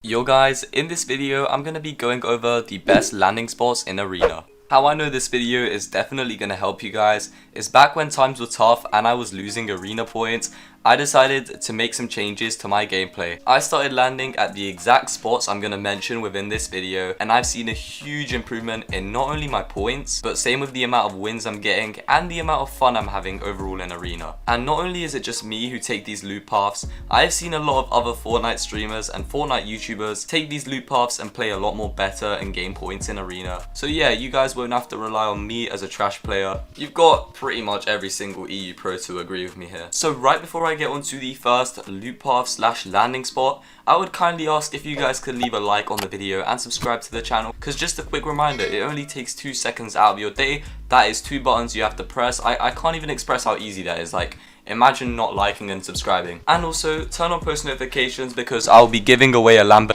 Yo guys, in this video I'm going to be going over the best landing spots in Arena. How I know this video is definitely going to help you guys is back when times were tough and I was losing Arena points, I decided to make some changes to my gameplay. I started landing at the exact spots I'm going to mention within this video, and I've seen a huge improvement in not only my points, but same with the amount of wins I'm getting and the amount of fun I'm having overall in Arena. And not only is it just me who take these loot paths, I've seen a lot of other Fortnite streamers and Fortnite YouTubers take these loot paths and play a lot more better and gain points in Arena. So yeah, you guys won't have to rely on me as a trash player. You've got pretty much every single EU pro to agree with me here. So right before I get onto the first loot path slash landing spot, I would kindly ask if you guys could leave a like on the video and subscribe to the channel, because just a quick reminder, it only takes 2 seconds out of your day. That is 2 buttons you have to press. I can't even express how easy that is. Like, imagine not liking and subscribing. And also turn on post notifications because I'll be giving away a Lambo.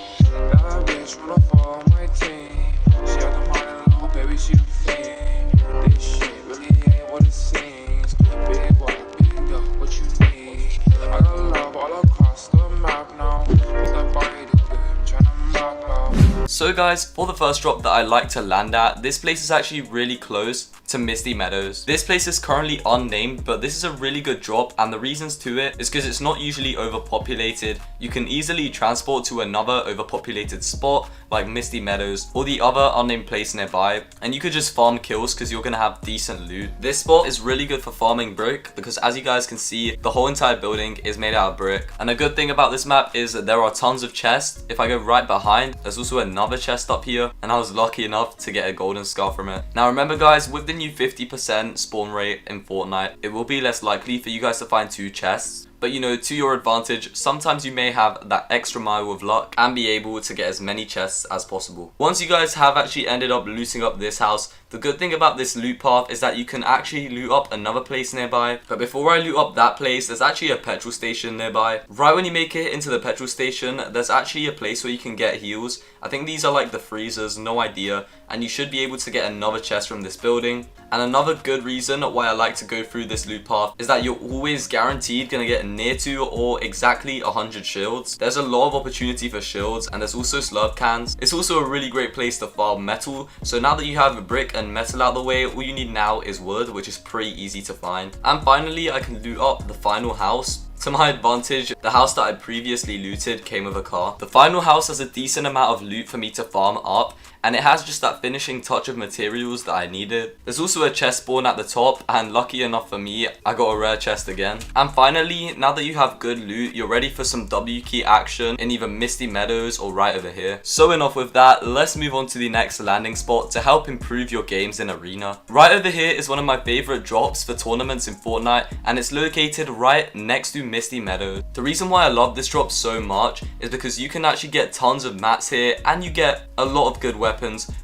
So guys, for the first drop that I like to land at, this place is actually really close to Misty Meadows. This place is currently unnamed, but this is a really good drop, and the reasons to it is because it's not usually overpopulated. You can easily transport to another overpopulated spot like Misty Meadows or the other unnamed place nearby, and you could just farm kills because you're gonna have decent loot. This spot is really good for farming brick because, as you guys can see, the whole entire building is made out of brick. And a good thing about this map is that there are tons of chests. If I go right behind, there's also another chest up here, and I was lucky enough to get a golden skull from it. Now remember guys, with the new 50% spawn rate in Fortnite, it will be less likely for you guys to find 2 chests. But you know, to your advantage, sometimes you may have that extra mile of luck and be able to get as many chests as possible. Once you guys have actually ended up looting up this house, the good thing about this loot path is that you can actually loot up another place nearby. But before I loot up that place, there's actually a petrol station nearby. Right when you make it into the petrol station, there's actually a place where you can get heals. I think these are like the freezers, no idea. And you should be able to get another chest from this building. And another good reason why I like to go through this loot path is that you're always guaranteed gonna get near to or exactly 100 shields. There's a lot of opportunity for shields, and there's also slurp cans. It's also a really great place to farm metal. So now that you have a brick and metal out the way, all you need now is wood, which is pretty easy to find. And finally, I can loot up the final house. To my advantage, the house that I previously looted came with a car. The final house has a decent amount of loot for me to farm up, and it has just that finishing touch of materials that I needed. There's also a chest spawn at the top, and lucky enough for me, I got a rare chest again. And finally, now that you have good loot, you're ready for some W key action in either Misty Meadows or right over here. So enough with that, let's move on to the next landing spot to help improve your games in Arena. Right over here is one of my favorite drops for tournaments in Fortnite, and it's located right next to Misty Meadows. The reason why I love this drop so much is because you can actually get tons of mats here, and you get a lot of good weapons.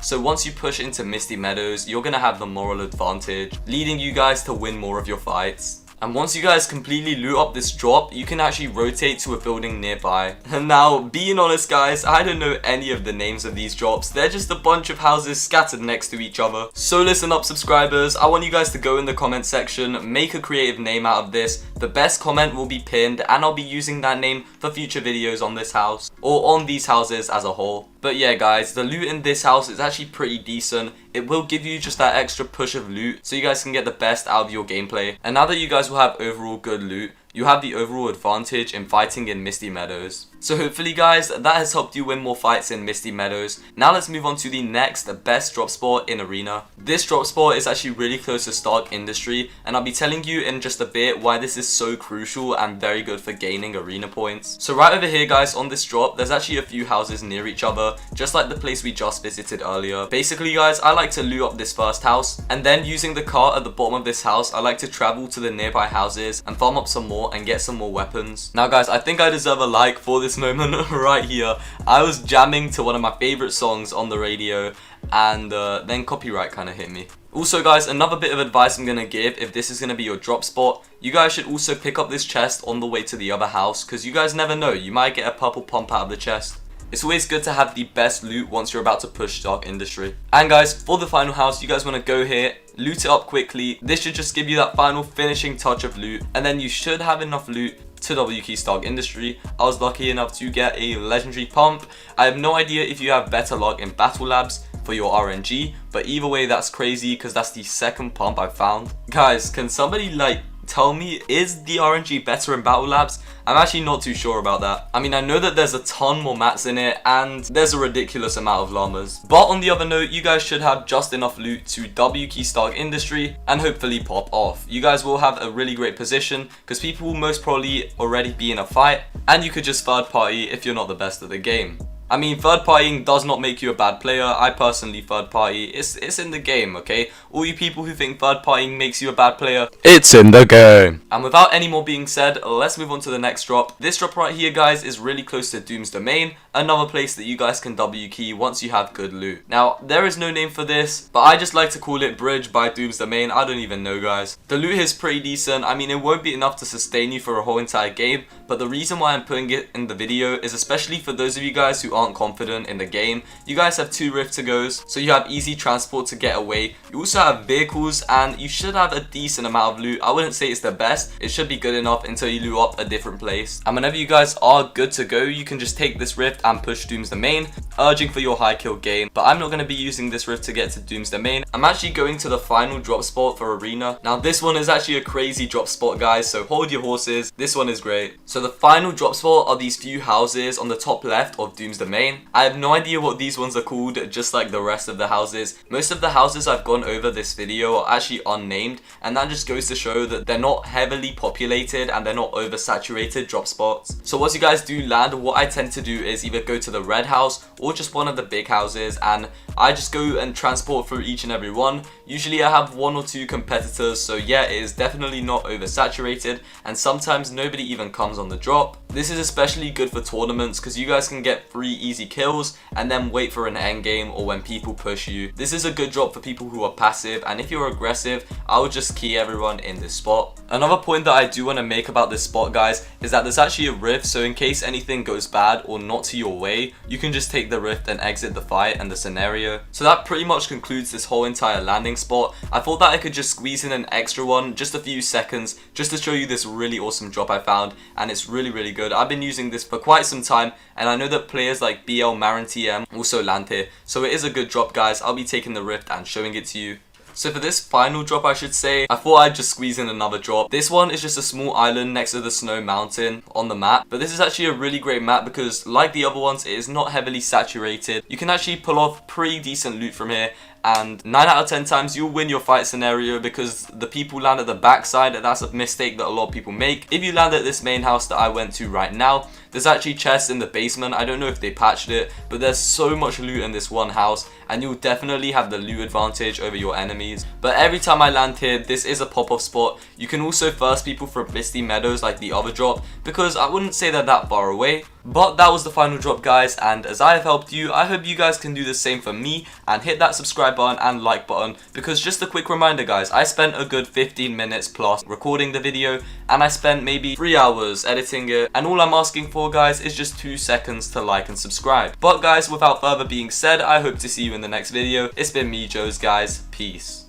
So once you push into Misty Meadows, you're gonna have the moral advantage, leading you guys to win more of your fights. And once you guys completely loot up this drop, you can actually rotate to a building nearby. And now, being honest guys, I don't know any of the names of these drops. They're just a bunch of houses scattered next to each other. So listen up subscribers, I want you guys to go in the comment section, make a creative name out of this. The best comment will be pinned, and I'll be using that name for future videos on this house, or on these houses as a whole. But yeah guys, the loot in this house is actually pretty decent. It will give you just that extra push of loot so you guys can get the best out of your gameplay. And now that you guys will have overall good loot, you have the overall advantage in fighting in Misty Meadows. So hopefully guys, that has helped you win more fights in Misty Meadows. Now let's move on to the next best drop spot in Arena. This drop spot is actually really close to Stark Industry, and I'll be telling you in just a bit why this is so crucial and very good for gaining Arena points. So right over here guys, on this drop, there's actually a few houses near each other, just like the place we just visited earlier. Basically guys, I like to loot up this first house, and then using the cart at the bottom of this house, I like to travel to the nearby houses and farm up some more and get some more weapons. Now guys, I think I deserve a like for this moment right here. I was jamming to one of my favorite songs on the radio, and then copyright kind of hit me. Also guys, another bit of advice I'm going to give if this is going to be your drop spot, you guys should also pick up this chest on the way to the other house, because you guys never know, you might get a purple pump out of the chest. It's always good to have the best loot once you're about to push Stark Industry. And guys, for the final house, you guys want to go here, loot it up quickly. This should just give you that final finishing touch of loot, and then you should have enough loot to W Keystark Industry, I was lucky enough to get a legendary pump. I have no idea if you have better luck in battle labs for your RNG, but either way that's crazy because that's the second pump I've found. Guys, can somebody like tell me, is the RNG better in battle labs? I'm actually not too sure about that. I mean, I know that there's a ton more mats in it and there's a ridiculous amount of llamas. But on the other note, you guys should have just enough loot to W Keystark Industry and hopefully pop off. You guys will have a really great position because people will most probably already be in a fight and you could just third party if you're not the best at the game. I mean, third partying does not make you a bad player. I personally third party. It's in the game, okay? All you people who think third partying makes you a bad player, it's in the game. And without any more being said, let's move on to the next drop. This drop right here, guys, is really close to Doom's Domain, another place that you guys can W key once you have good loot. Now, there is no name for this, but I just like to call it Bridge by Doom's Domain. I don't even know, guys. The loot here is pretty decent. I mean, it won't be enough to sustain you for a whole entire game, but the reason why I'm putting it in the video is especially for those of you guys who aren't confident in the game. You guys have 2 rift to goes, so you have easy transport to get away. You also have vehicles and you should have a decent amount of loot. I wouldn't say it's the best, it should be good enough until you loot up a different place. And whenever you guys are good to go, you can just take this rift and push Doom's Domain, urging for your high kill gain. But I'm not going to be using this rift to get to Doom's Domain. I'm actually going to the final drop spot for Arena. Now this one is actually a crazy drop spot, guys, so hold your horses. This one is great. So the final drop spot are these few houses on the top left of Doom's Domain. I have no idea what these ones are called, just like the rest of the houses. Most of the houses I've gone over this video are actually unnamed, and that just goes to show that they're not heavily populated and they're not oversaturated drop spots. So once you guys do land, what I tend to do is either go to the red house or just one of the big houses, and I just go and transport through each and every one. Usually I have 1 or 2 competitors, so yeah, it is definitely not oversaturated, and sometimes nobody even comes on the drop. This is especially good for tournaments because you guys can get 3 easy kills and then wait for an end game or when people push you. This is a good drop for people who are passive, and if you're aggressive, I would just key everyone in this spot. Another point that I do want to make about this spot, guys, is that there's actually a rift, so in case anything goes bad or not to your way, you can just take the rift and exit the fight and the scenario. So that pretty much concludes this whole entire landing spot. I thought that I could just squeeze in an extra one, just a few seconds, just to show you this really awesome drop I found, and it's really good. I've been using this for quite some time, and I know that players like marrentm also land here, so it is a good drop, guys. I'll be taking the rift and showing it to you. So for this final drop, I should say, I thought I'd just squeeze in another drop. This one is just a small island next to the snow mountain on the map, but this is actually a really great map because like the other ones, it is not heavily saturated. You can actually pull off pretty decent loot from here, and 9 out of 10 times you'll win your fight scenario because the people land at the backside, and that's a mistake that a lot of people make. If you land at this main house that I went to right now, there's actually chests in the basement. I don't know if they patched it, but there's so much loot in this one house, and you'll definitely have the loot advantage over your enemies. But every time I land here, this is a pop-off spot. You can also first people from Misty Meadows like the other drop, because I wouldn't say they're that far away. But that was the final drop, guys, and as I have helped you, I hope you guys can do the same for me and hit that subscribe button and like button, because just a quick reminder, guys, I spent a good 15 minutes plus recording the video, and I spent maybe 3 hours editing it, and all I'm asking for, guys, is just 2 seconds to like and subscribe. But guys, without further being said, I hope to see you in the next video. It's been me, Joes, guys. Peace.